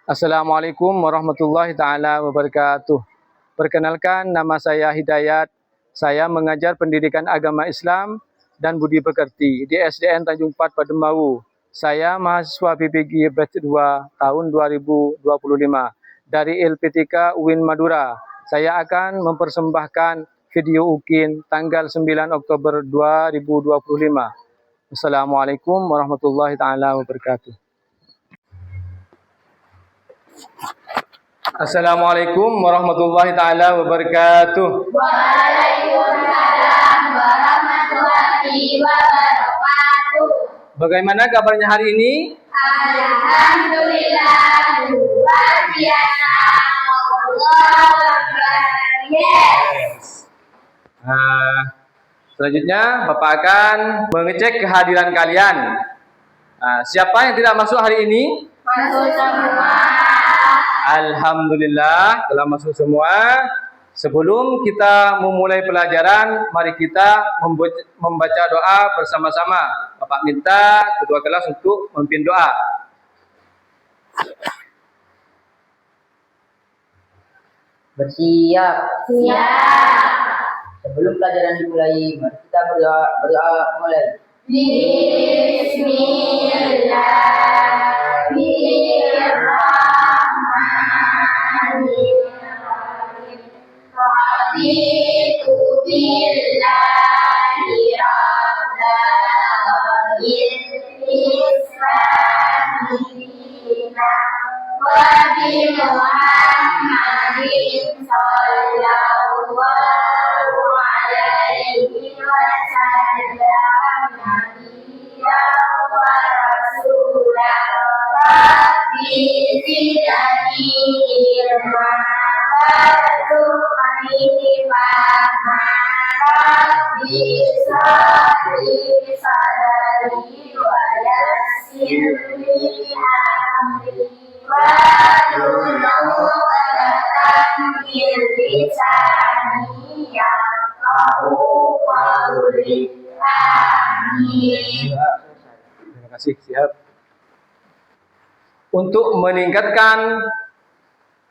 Assalamualaikum warahmatullahi taala wabarakatuh. Perkenalkan, nama saya Hidayat. Saya mengajar pendidikan agama Islam dan budi pekerti di SDN Tanjung Pat Pademawu. Saya mahasiswa PPG batch 2 tahun 2025 dari LPTK UIN Madura. Saya akan mempersembahkan video UKIN tanggal 9 Oktober 2025. Assalamualaikum warahmatullahi taala wabarakatuh. Assalamualaikum warahmatullahi taala wabarakatuh. Waalaikumsalam warahmatullahi wabarakatuh. Bagaimana kabarnya hari ini? Alhamdulillah, luar biasa. Allahu Akbar. Yes. Selanjutnya Bapak akan mengecek kehadiran kalian. Siapa yang tidak masuk hari ini? Masuk semua. Alhamdulillah telah masuk semua. Sebelum kita memulai pelajaran, mari kita membaca doa bersama-sama. Bapak minta kedua kelas untuk memimpin doa. Bersiap. Siap. Sebelum pelajaran dimulai, mari kita berdoa mulai. Bismillahirrahmanirrahim. Raditu billahi rabban wa bil islami dinan wa bi Muhammadin sallallahu alaihi wasallam nabiyyan wa rasulan. Rabbi zidni ilman warzuqni fahman. Rabbi shrah sadri wa yassir li amri wahlul 'uqdatam min lisani yafqahu qawli. Amin. Terima kasih, siap. Untuk meningkatkan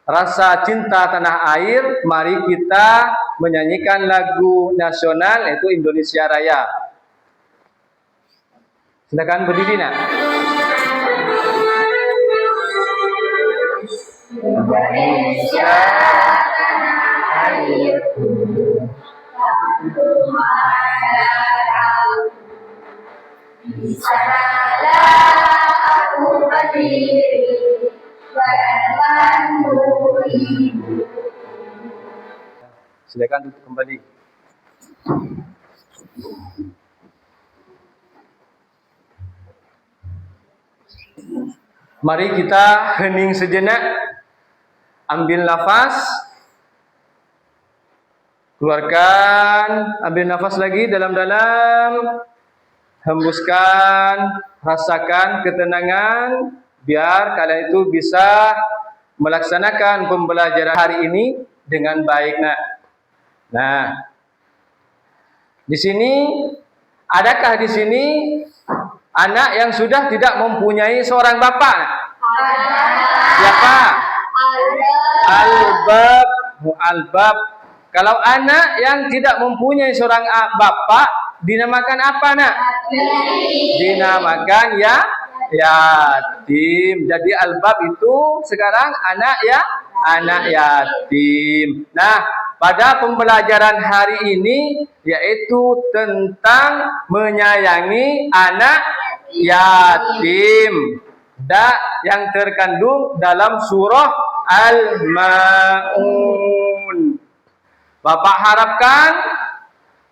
rasa cinta tanah air, mari kita menyanyikan lagu nasional yaitu Indonesia Raya. Silakan berdiri, nak. Indonesia tanah airku, di sanalah aku berdiri bertemu ibu. Silakan duduk kembali. Mari kita hening sejenak. Ambil nafas. Keluarkan. Ambil nafas lagi dalam-dalam. Hembuskan. Rasakan ketenangan. Biar kalian itu bisa melaksanakan pembelajaran hari ini dengan baik, nak. Nah, di sini adakah di sini anak yang sudah tidak mempunyai seorang bapak? Siapa? Albab, mu'albab. Kalau anak yang tidak mempunyai seorang bapak dinamakan apa, nak? Dinamakan yatim. Jadi albab itu sekarang anak yatim. Nah, pada pembelajaran hari ini yaitu tentang menyayangi anak yatim. Yang terkandung dalam surah Al-Ma'un. Bapak harapkan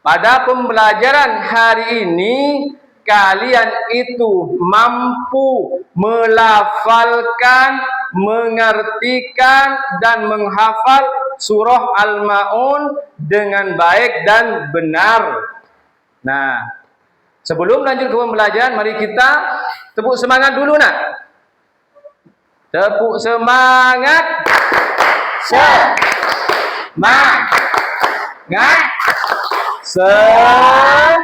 pada pembelajaran hari ini kalian itu mampu melafalkan, mengartikan dan menghafal surah Al-Ma'un dengan baik dan benar. Nah, sebelum lanjut ke pembelajaran, mari kita tepuk semangat dulu, nak. Tepuk semangat. Semangat. Semangat.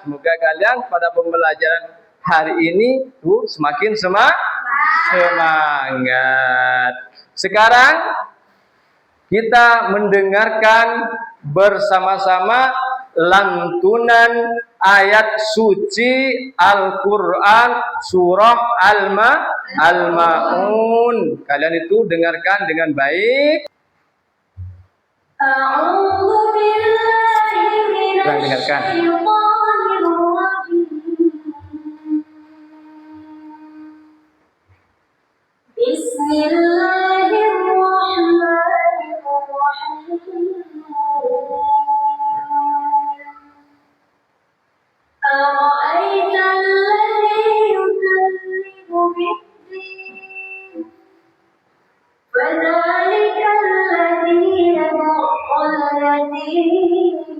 Semoga kalian pada pembelajaran hari ini semakin semangat. Semangat. Sekarang kita mendengarkan bersama-sama lantunan ayat suci Al-Quran surah Al-Ma'un. Kalian itu dengarkan dengan baik. A'udzu billahi Kurang dengarkan. minasyaitonir rajim. Bismillahirrahmanirrahim. أرأيت الذي يكذب بالدين فذلك الذي يدع اليتيم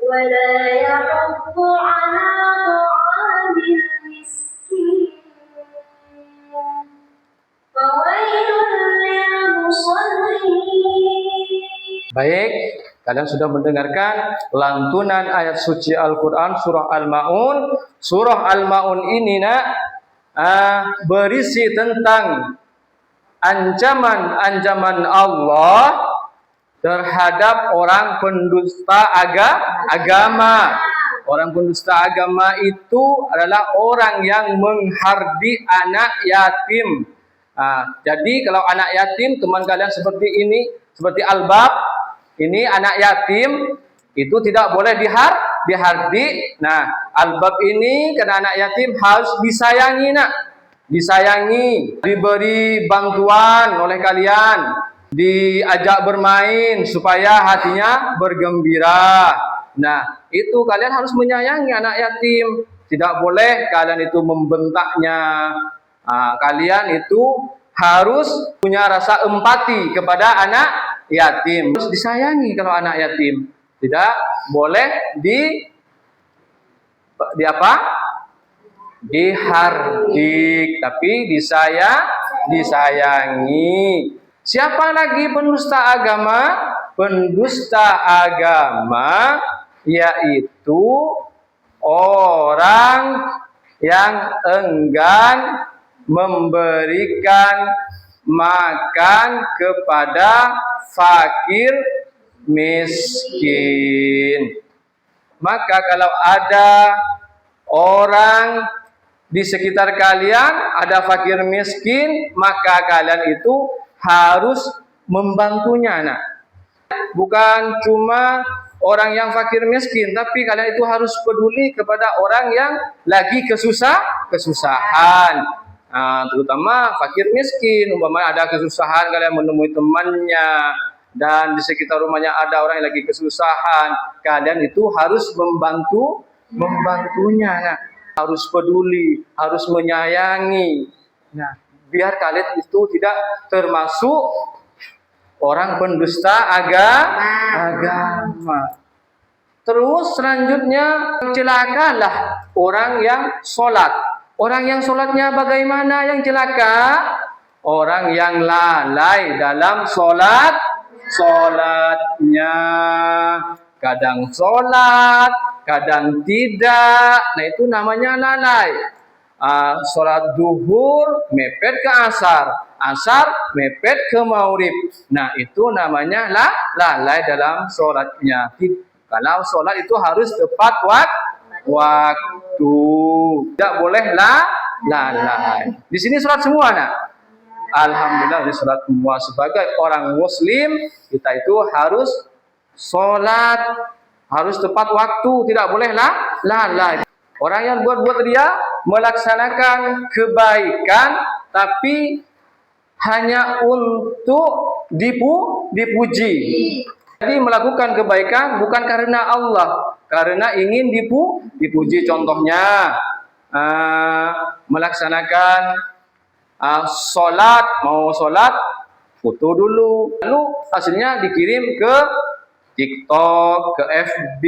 ولا يحض على طعام المسكين فويل للمصلين. Baik, kalian sudah mendengarkan lantunan ayat suci Al-Quran surah Al-Ma'un. Surah Al-Ma'un ini berisi tentang ancaman-ancaman Allah terhadap orang pendusta agama. Orang pendusta agama itu adalah orang yang menghardi anak yatim. Jadi kalau anak yatim, teman kalian seperti ini, seperti Albab, ini anak yatim itu tidak boleh dihardi. Nah, Albab ini karena anak yatim harus disayangi, disayangi, diberi bantuan oleh kalian, diajak bermain supaya hatinya bergembira. Nah, itu kalian harus menyayangi anak yatim. Tidak boleh kalian itu membentaknya. Kalian itu harus punya rasa empati kepada anak yatim. Harus disayangi kalau anak yatim. Tidak boleh dihardik, tapi disayangi. Siapa lagi pendusta agama? Pendusta agama yaitu orang yang enggan memberikan makan kepada fakir miskin. Maka kalau ada orang di sekitar kalian, ada fakir miskin, maka kalian itu harus membantunya. Nah, bukan cuma orang yang fakir miskin, tapi kalian itu harus peduli kepada orang yang lagi kesusahan. Terutama fakir miskin, umpamanya ada kesusahan, kalian menemui temannya dan di sekitar rumahnya ada orang yang lagi kesusahan, kalian itu harus membantunya. Nah, harus peduli, harus menyayangi. Nah, biar kalian itu tidak termasuk orang pendusta agama. Terus selanjutnya, celakalah orang yang sholat. Orang yang sholatnya bagaimana yang celaka? Orang yang lalai dalam sholatnya. Kadang sholat, kadang tidak. Nah, itu namanya lalai. Sholat duhur mepet ke asar, asar mepet ke maghrib. Nah, itu namanya lalai dalam sholatnya. Kalau sholat itu harus tepat waktu, tidak boleh lalai. Di sini sholat semua, nak. Alhamdulillah di sholat semua. Sebagai orang Muslim, kita itu harus sholat, harus tepat waktu, tidak boleh lalai. Orang yang buat dia melaksanakan kebaikan, tapi hanya untuk dipuji. Jadi melakukan kebaikan bukan karena Allah, karena ingin dipuji. Contohnya melaksanakan sholat, mau sholat foto dulu, lalu hasilnya dikirim ke TikTok, ke FB,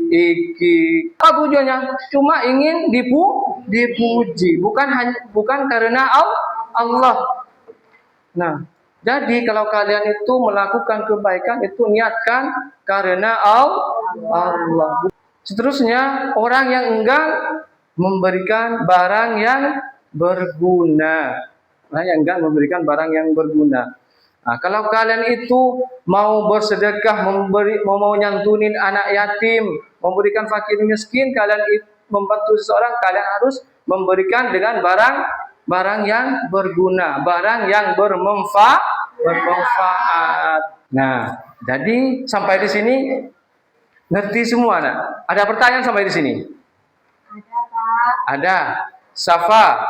IG. Apa tujuannya? Cuma ingin dipuji, bukan karena Allah. Nah, jadi kalau kalian itu melakukan kebaikan itu niatkan karena Allah. Seterusnya, orang yang enggan memberikan barang yang berguna. Nah, yang enggak memberikan barang yang berguna. Nah, kalau kalian itu mau bersedekah, mau nyantunin anak yatim, memberikan fakir miskin, kalian membantu seseorang, kalian harus memberikan dengan barang yang berguna, barang yang bermanfaat. Nah, jadi sampai di sini ngerti semua, nak? Ada pertanyaan sampai di sini? Ada, Pak. Ada. Safa.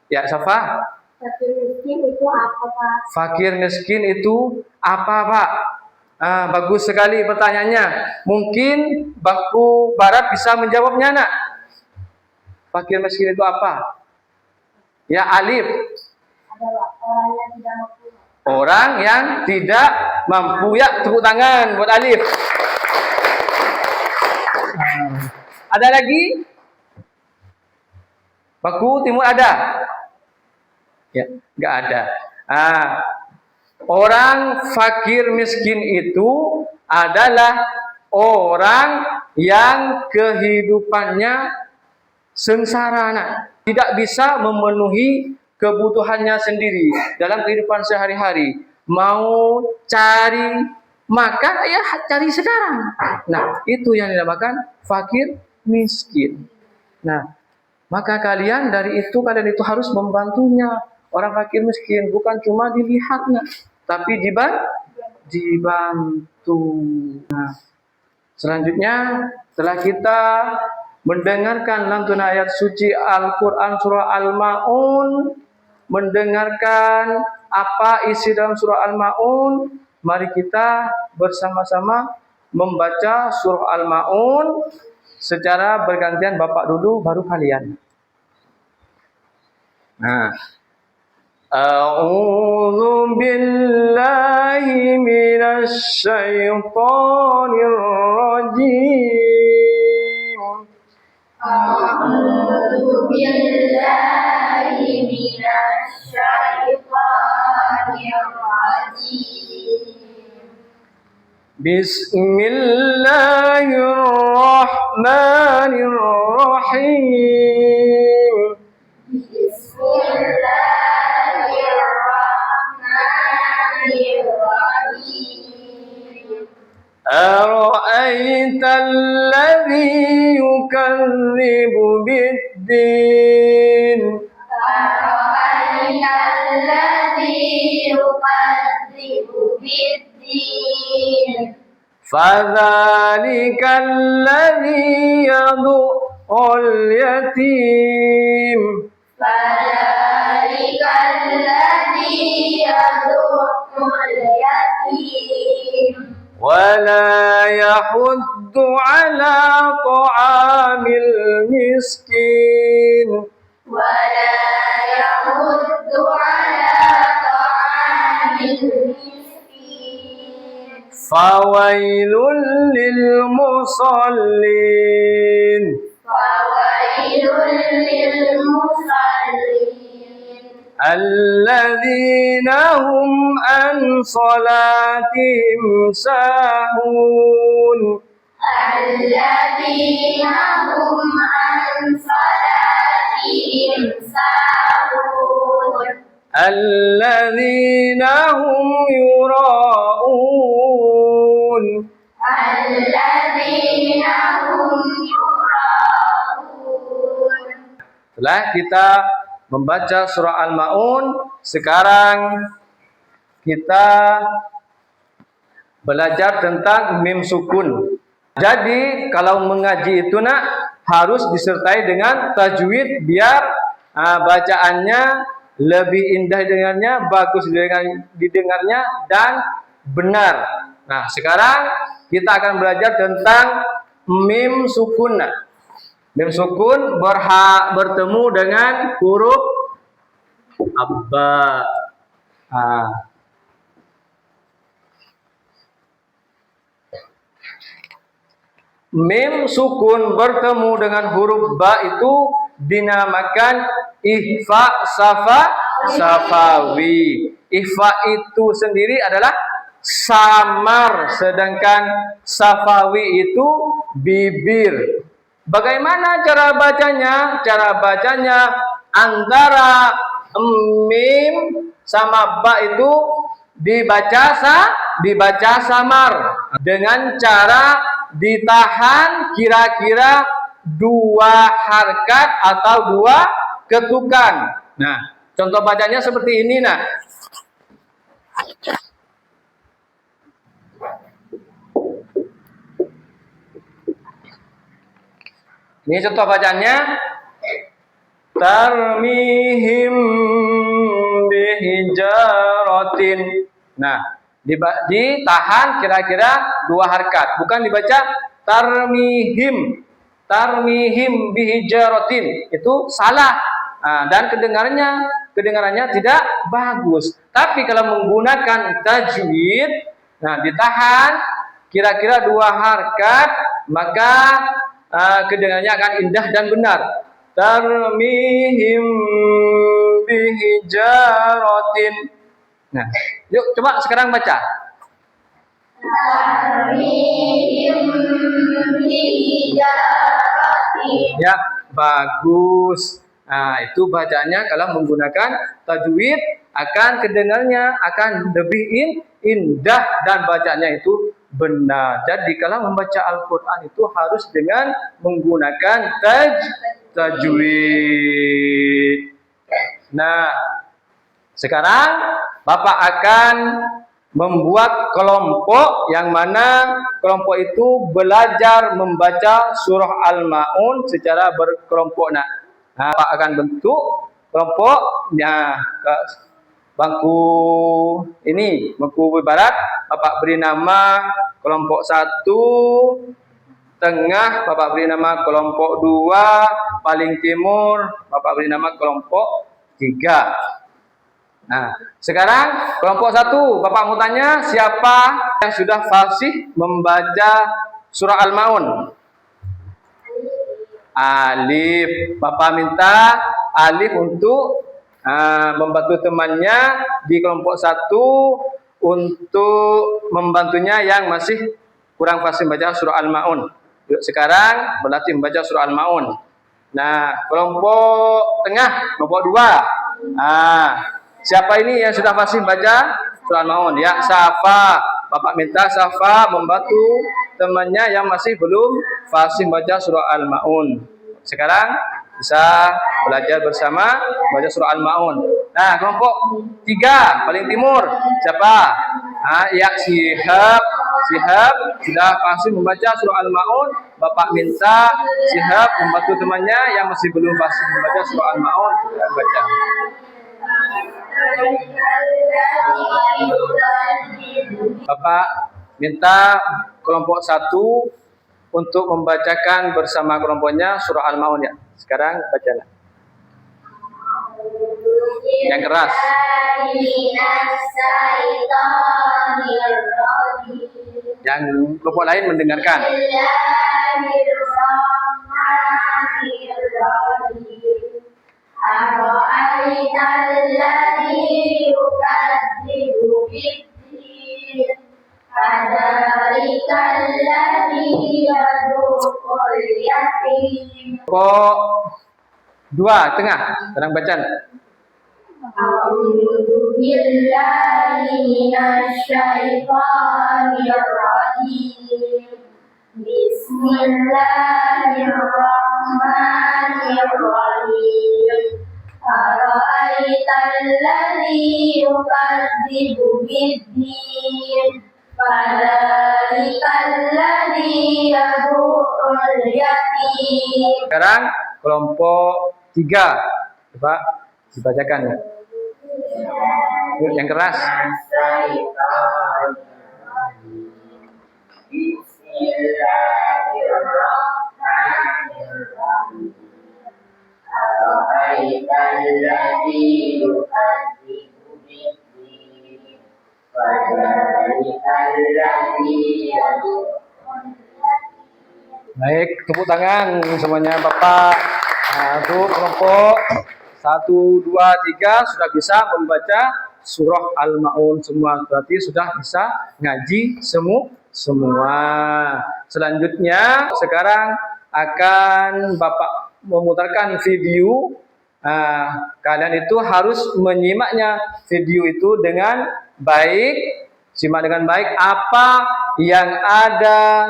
Ya, Safa. Fakir miskin itu apa, Pak? Fakir miskin itu apa, Pak? Bagus sekali pertanyaannya. Mungkin Baku Barat bisa menjawabnya, nak. Fakir miskin itu apa? Ya, alif. Ada, Pak. Orang yang tidak mampu. Orang yang tidak mampu. Ya, tepuk tangan buat alif. Ada lagi? Baku Timur ada? Ya, nggak ada. Orang fakir miskin itu adalah orang yang kehidupannya sengsara, nak. Tidak bisa memenuhi kebutuhannya sendiri dalam kehidupan sehari-hari. Mau cari makan, ya cari sekarang. Nah, itu yang dinamakan fakir miskin. Nah, maka kalian itu harus membantunya. Orang fakir miskin bukan cuma dilihatnya, tapi dibantu. Nah, selanjutnya setelah kita mendengarkan lantunan ayat suci Al-Quran surah Al-Ma'un, mendengarkan apa isi dalam surah Al-Ma'un, mari kita bersama-sama membaca surah Al-Ma'un secara bergantian. Bapak dulu, baru kalian. Nah, a'udzu billahi minasy syaithanir rajim. A'udzu billahi minasy syaithanir rajim. Bismillahirrahmanirrahim. Bismillahirrahmanirrahim. أرأيت الذي يكذب بالدين أرأيت الذي يكذب بالدين فذلك الذي يدع اليتيم فذلك الذي يدع اليتيم ولا يحض على طعام المسكين ولا يحض على طعام المسكين فويل للمصلين فويل للمصلين الذين هم عن صلاتهم ساهون الذين هم عن صلاتهم ساهون الذين هم يراءون الذين هم يراءون. Setelah kita membaca surah Al-Ma'un, sekarang kita belajar tentang mim sukun. Jadi kalau mengaji itu, nak, harus disertai dengan tajwid biar bacaannya lebih indah dengarnya, bagus didengarnya, dan benar. Nah, sekarang kita akan belajar tentang mim sukun, nak. Mim sukun bertemu dengan huruf abba. Mim sukun bertemu dengan huruf ba itu dinamakan ihfa safawi. Ihfa itu sendiri adalah samar, sedangkan safawi itu bibir. Bagaimana cara bacanya? Cara bacanya antara mim sama ba itu dibaca samar dengan cara ditahan kira-kira 2 harkat atau 2 ketukan. Nah, contoh bacanya seperti ini, nah. Ini contoh bacanya. Tarmihim bihijaratin. Nah, ditahan kira-kira 2 harkat, bukan dibaca tarmihim. Tarmihim bihijaratin. Itu salah. Nah, dan kedengarannya tidak bagus. Tapi kalau menggunakan tajwid, nah ditahan kira-kira 2 harkat, maka kedengarannya akan indah dan benar. Tarmihim bihijaratin. Nah, yuk coba sekarang baca. Tarmihim bihijaratin. Ya, bagus. Nah, itu bacanya kalau menggunakan tajwid akan kedengarannya akan lebih indah dan bacanya itu benar. Jadi kalau membaca Al-Quran itu harus dengan menggunakan tajwid. Nah, sekarang Bapak akan membuat kelompok yang mana kelompok itu belajar membaca surah Al-Ma'un secara berkelompok. Nah, Bapak akan bentuk kelompoknya ke bangku ini, bangku ibarat. Bapak beri nama kelompok 1, tengah Bapak beri nama kelompok 2, paling timur Bapak beri nama kelompok 3. Nah, sekarang kelompok 1 Bapak mau tanya siapa yang sudah fasih membaca surah Al-Ma'un? Alif. Bapak minta Alif untuk membantu temannya di kelompok 1 untuk membantunya yang masih kurang fasih membaca surah Al-Ma'un. Yuk sekarang berlatih membaca surah Al-Ma'un. Nah, kelompok tengah, kelompok 2. Siapa ini yang sudah fasih membaca surah Al-Ma'un? Ya, Safa. Bapak minta Safa membantu temannya yang masih belum fasih membaca surah Al-Ma'un. Sekarang bisa belajar bersama membaca surah Al-Ma'un. Nah, kelompok 3 paling timur siapa? Ya, Syihab sudah fasih membaca surah Al-Ma'un. Bapak minta Syihab membantu temannya yang masih belum fasih membaca surah Al-Ma'un baca. Bapak minta kelompok 1 untuk membacakan bersama kelompoknya surah Al-Ma'un ya. Sekarang bacalah. Yang keras. Yang kelompok lain mendengarkan. Kelompok 2 tengah, sedang baca. A'udzu billahi minasyaitonir rajim. Bismillahirrahmanirrahim. Ara'aital ladzi yukadzibu bid-din. Fadzalikal ladzi yad'ul yatim. Sekarang kelompok 3. Coba dibacakan ya. Yuk, yang keras. Bismillahirrahmanirrahim. Ara'aital ladzi yukadzibu bid-din. Fadzalikal ladzi yad'ul yatim. Baik, tepuk tangan semuanya Bapak. Nah, untuk kelompok 1, 2, 3 sudah bisa membaca surah Al-Ma'un semua. Berarti sudah bisa ngaji semua. Selanjutnya sekarang akan Bapak memutarkan video. Kalian itu harus menyimaknya video itu dengan baik, simak dengan baik apa yang ada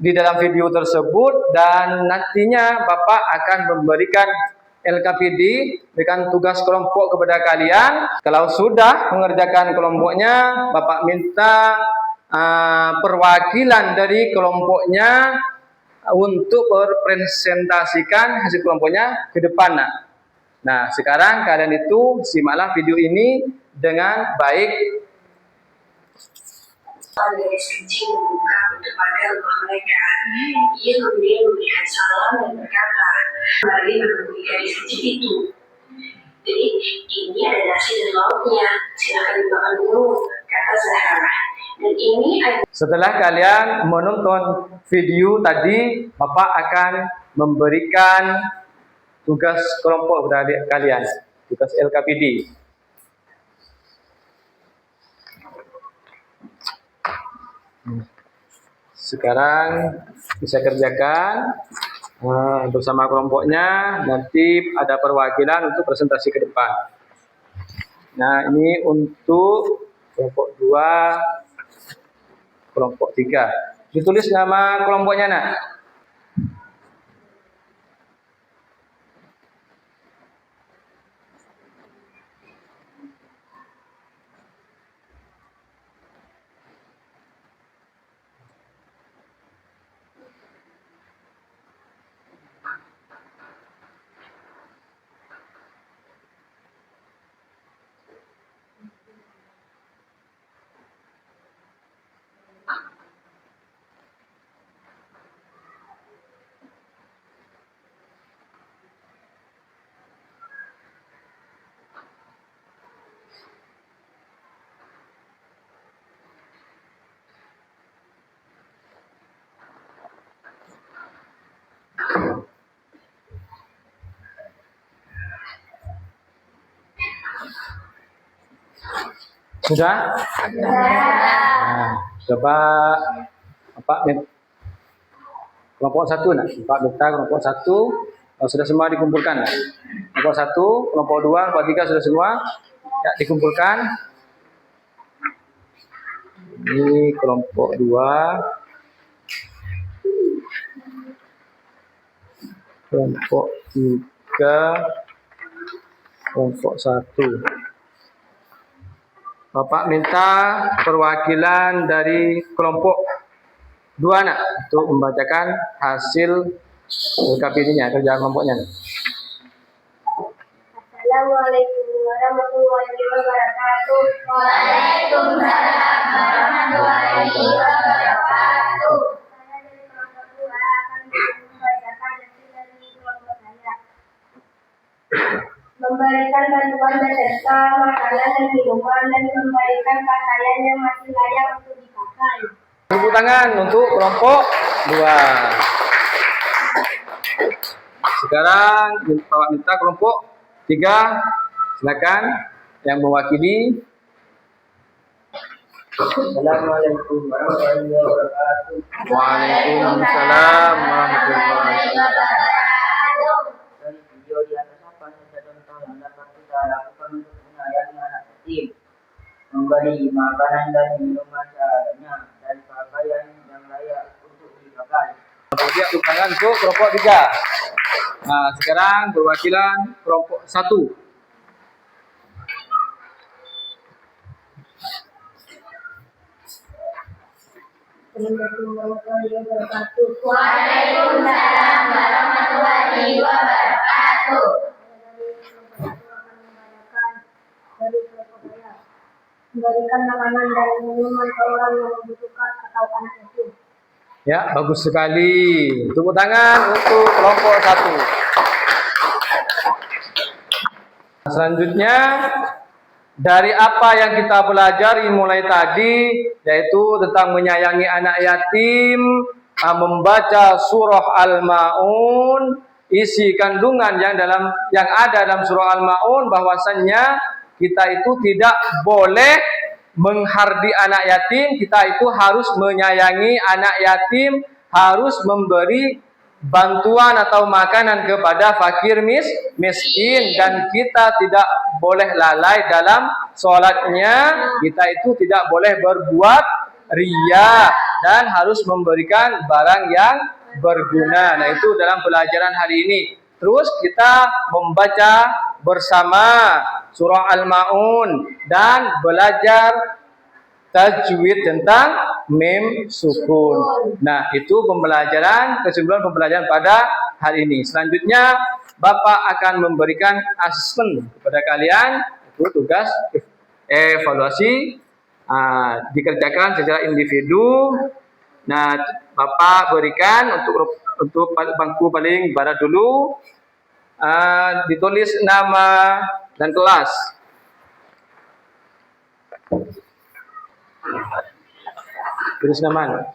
di dalam video tersebut, dan nantinya Bapak akan memberikan LKPD, berikan tugas kelompok kepada kalian. Kalau sudah mengerjakan kelompoknya, Bapak minta perwakilan dari kelompoknya untuk berpresentasikan hasil kelompoknya ke depan. Nah, sekarang kalian itu simaklah video ini dengan baik. Dari suci membuka kepada rumah mereka. Ia kemudian memberikan salam dan berkata, mari menemui gadis kecil itu. Jadi ini ada nasi dan lauknya, silakan dimakan dulu, kata Zahra. Dan ini ada. Setelah kalian menonton video tadi, Bapak akan memberikan tugas kelompok kepada kalian, tugas LKPD. Sekarang bisa kerjakan bersama kelompoknya. Nanti ada perwakilan untuk presentasi ke depan. Nah, ini untuk kelompok 2, kelompok 3. Ditulis nama kelompoknya, nak. Sudah? Nah, coba kelompok 1, nak. Pak minta kelompok 1 sudah semua dikumpulkan. Kelompok 1, kelompok 2, kelompok 3 sudah semua ya, dikumpulkan. Ini kelompok 2, kelompok 3, kelompok 1. Bapak minta perwakilan dari kelompok 2, nak, untuk membacakan hasil LKPD-nya, kerja kelompoknya. Assalamualaikum warahmatullahi wabarakatuh. Waalaikumsalam warahmatullahi wabarakatuh. Saya dari kelompok 2 akan membacakan hasil dari kelompok saya. Memberikan bantuan beserta makanan dan minuman dan memberikan pakaian yang masih layak untuk dipakai. Tepuk tangan untuk kelompok 2. Sekarang Bapak minta kelompok 3, silakan yang mewakili. Assalamualaikum warahmatullahi wabarakatuh. Waalaikumsalam warahmatullahi wabarakatuh. Dari video di atas apa saja contoh yang dapat kita lakukan untuk menyayangi anak yatim? Memberi makanan dan minuman seadanya dan pakaian yang layak untuk dipakai. Kemudian tepuk tangan untuk kelompok 3. Nah, sekarang perwakilan kelompok 1. Assalamualaikum warahmatullahi wabarakatuh. Waalaikumsalam warahmatullahi wabarakatuh. Memberikan makanan dan minuman ke orang yang membutuhkan atau anak yatim. Ya, bagus sekali. Tepuk tangan untuk kelompok 1. Selanjutnya, dari apa yang kita pelajari mulai tadi, yaitu tentang menyayangi anak yatim, membaca surah Al-Ma'un, isi kandungan yang ada dalam surah Al-Ma'un, bahwasannya kita itu tidak boleh menghardi anak yatim, kita itu harus menyayangi anak yatim, harus memberi bantuan atau makanan kepada fakir miskin, dan kita tidak boleh lalai dalam sholatnya. Kita itu tidak boleh berbuat riya dan harus memberikan barang yang berguna. Nah, itu dalam pelajaran hari ini. Terus kita membaca bersama surah Al-Maun dan belajar tajwid tentang mim sukun. Nah, itu kesimpulan pembelajaran pada hari ini. Selanjutnya, Bapak akan memberikan asesmen kepada kalian. Itu tugas evaluasi, dikerjakan secara individu. Nah, Bapak berikan untuk bangku paling barat dulu, ditulis nama dan kelas. Tulis nama.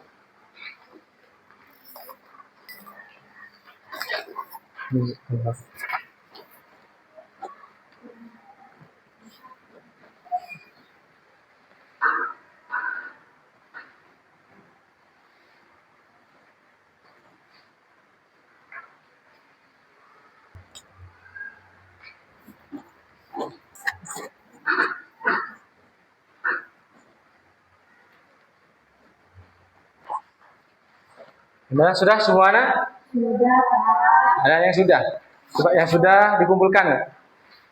Nah, sudah semua anak? Sudah, Pak. Ada yang sudah? Coba yang sudah dikumpulkan nggak?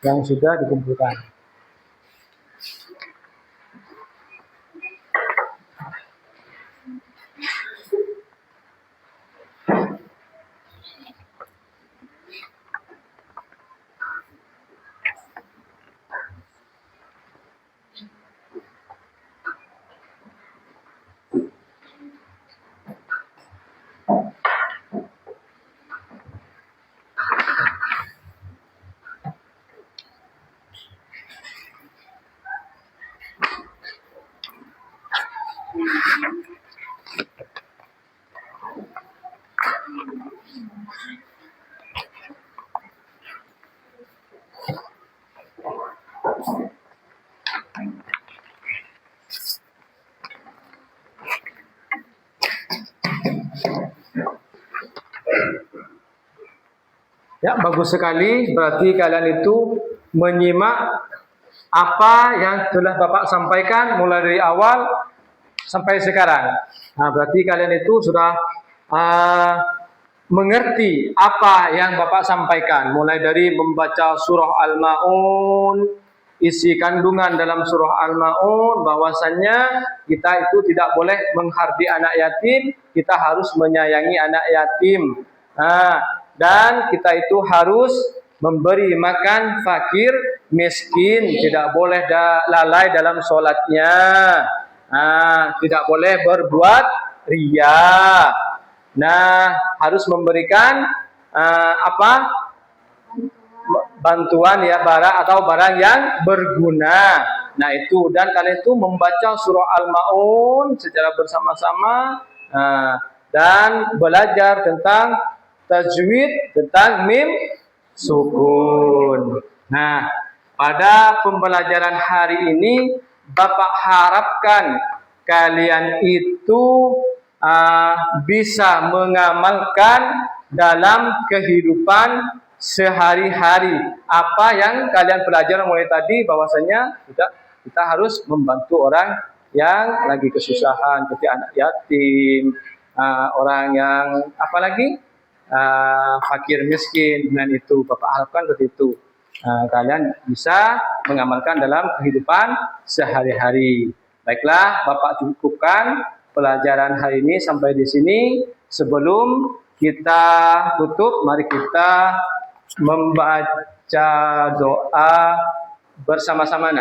Yang sudah dikumpulkan. Ya, bagus sekali. Berarti kalian itu menyimak apa yang telah Bapak sampaikan mulai dari awal sampai sekarang. Nah, berarti kalian itu sudah mengerti apa yang Bapak sampaikan. Mulai dari membaca surah Al-Maun, isi kandungan dalam surah Al-Maun, bahwasannya kita itu tidak boleh menghardi anak yatim, kita harus menyayangi anak yatim. Dan kita itu harus memberi makan fakir miskin, tidak boleh lalai dalam sholatnya, tidak boleh berbuat riya. Nah, harus memberikan bantuan ya, barang yang berguna. Nah, itu, dan kalian itu membaca surah Al-Maun secara bersama-sama, dan belajar tentang tajwid, tentang mim sukun. Nah, pada pembelajaran hari ini Bapak harapkan kalian itu bisa mengamalkan dalam kehidupan sehari-hari apa yang kalian pelajari mulai tadi, bahwasanya kita harus membantu orang yang lagi kesusahan, seperti anak yatim, orang yang apalagi fakir miskin. Dan itu Bapak harapkan seperti itu. Kalian bisa mengamalkan dalam kehidupan sehari-hari. Baiklah, Bapak cukupkan pelajaran hari ini sampai di sini. Sebelum kita tutup, mari kita membaca doa bersama-sama.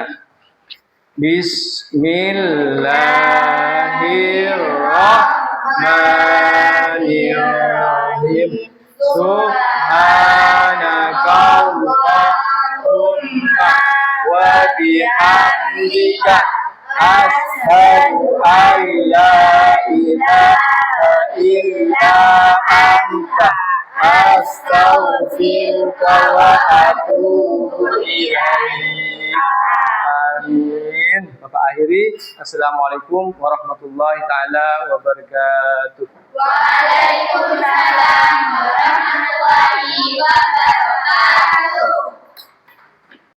Bismillahirrahmanirrahim. Subhanakallahumma wa bihamdika asyhadu an la ilaha illa anta astaghfiruka wa atubu ilaik. Amin. Bapak akhiri. Assalamualaikum warahmatullahi taala wabarakatuh. Waalaikumsalam warahmatullahi wabarakatuh.